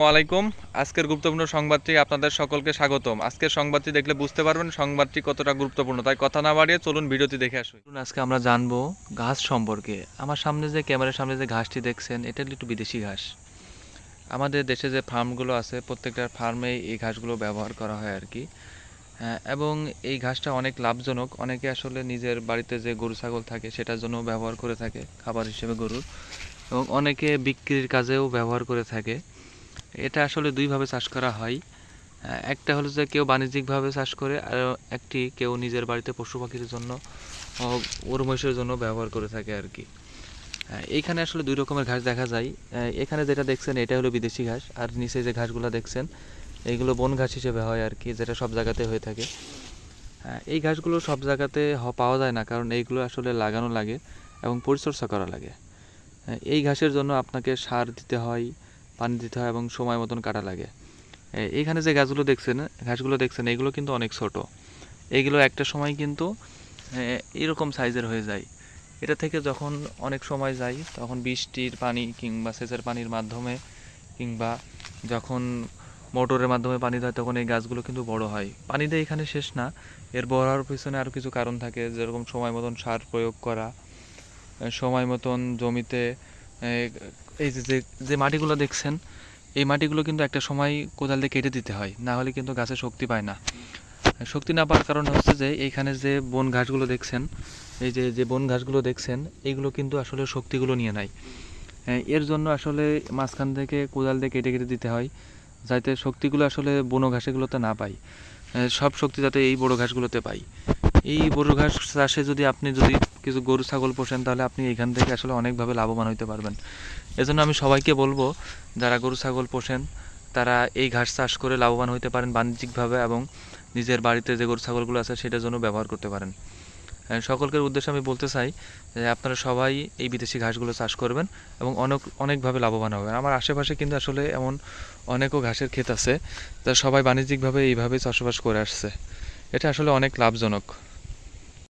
ওয়ালাইকুম। আজকের গুরুত্বপূর্ণ সংবাদটি আপনাদের সকলকে স্বাগতম। আজকের সংবাদটি দেখলে বুঝতে পারবেন সংবাদটি কতটা গুরুত্বপূর্ণ। তাই কথা না বাড়িয়ে চলুন ভিডিওটি দেখে আসুন। আজকে আমরা জানবো ঘাস সম্পর্কে। আমার সামনে যে ক্যামেরার সামনে যে ঘাসটি দেখছেন, এটা একটু বিদেশি ঘাস। আমাদের দেশে যে ফার্মগুলো আছে প্রত্যেকটা ফার্মেই এই ঘাসগুলো ব্যবহার করা হয় আর কি। এবং এই ঘাসটা অনেক লাভজনক। অনেকে আসলে নিজের বাড়িতে যে গরু ছাগল থাকে সেটার জন্য ব্যবহার করে থাকে খাবার হিসেবে গরুর, এবং অনেকে বিক্রির কাজেও ব্যবহার করে থাকে। এটা আসলে দুইভাবে চাষ করা হয়। একটা হলো যে কেউ বাণিজ্যিকভাবে চাষ করে, আর একটি কেউ নিজের বাড়িতে পশু পাখির জন্য গরু মহিষের জন্য ব্যবহার করে থাকে আর কি। এইখানে আসলে দুই রকমের ঘাস দেখা যায়। এখানে যেটা দেখছেন এটা হলো বিদেশি ঘাস, আর নিচে যে ঘাসগুলো দেখছেন এইগুলো বন ঘাস হিসেবে হয় আর কি, যেটা সব জায়গাতে হয়ে থাকে। এই ঘাসগুলো সব জায়গাতে পাওয়া যায় না, কারণ এইগুলো আসলে লাগানো লাগে এবং পরিচর্যা করা লাগে। এই ঘাসের জন্য আপনাকে সার দিতে হয়, পানি দিতে হয় এবং সময় মতন কাটা লাগে। এইখানে যে ঘাসগুলো দেখছেন এগুলো কিন্তু অনেক ছোট। এইগুলো একটা সময় কিন্তু এরকম সাইজের হয়ে যায়। এটা থেকে যখন অনেক সময় যায় তখন বৃষ্টির পানি কিংবা সেচের পানির মাধ্যমে, কিংবা যখন মোটরের মাধ্যমে পানি দেয় তখন এই গাছগুলো কিন্তু বড় হয়। পানি দিয়ে এখানে শেষ না, এর বড় হওয়ার পিছনে আরও কিছু কারণ থাকে, যেরকম সময় মতন সার প্রয়োগ করা, সময় মতন জমিতে এই যে যে মাটিগুলো দেখছেন এই মাটিগুলো কিন্তু একটা সময় কোদাল দিয়ে কেটে দিতে হয়, না হলে কিন্তু গাছে শক্তি পায় না। শক্তি না পাওয়ার কারণ হচ্ছে যে এইখানে যে বন ঘাসগুলো দেখছেন, এই যে যে বন ঘাসগুলো দেখছেন এইগুলো কিন্তু আসলে শক্তিগুলো নিয়ে নেয়। এর জন্য আসলে মাঝখান থেকে কোদাল দিয়ে কেটে কেটে দিতে হয়, যাতে শক্তিগুলো আসলে বন ঘাসগুলোতে না পাই। সব শক্তি যাতে এই বড় ঘাসগুলোতে পাই। এই বড় ঘাস চাষে আপনি যদি কিছু গরু ছাগল পোষেন তাহলে আপনি এখান থেকে আসলে অনেকভাবে লাভবান হতে পারবেন। এজন্য আমি সবাইকে বলবো, যারা গরু ছাগল পোষেন তারা এই ঘাস চাষ করে লাভবান হতে পারেন বাণিজ্যিকভাবে, এবং নিজের বাড়িতে যে গরু ছাগলগুলো আছে সেটার জন্য ব্যবহার করতে পারেন। সকলের উদ্দেশ্যে আমি বলতে চাই যে আপনারা সবাই এই বিদেশি ঘাসগুলো চাষ করবেন এবং অনেকভাবে লাভবান হবেন। আমার আশেপাশে কিন্তু আসলে এমন অনেকও ঘাসের ক্ষেত আছে, যা সবাই বাণিজ্যিকভাবে এইভাবে চাষবাস করে আসছে। এটা আসলে অনেক লাভজনক।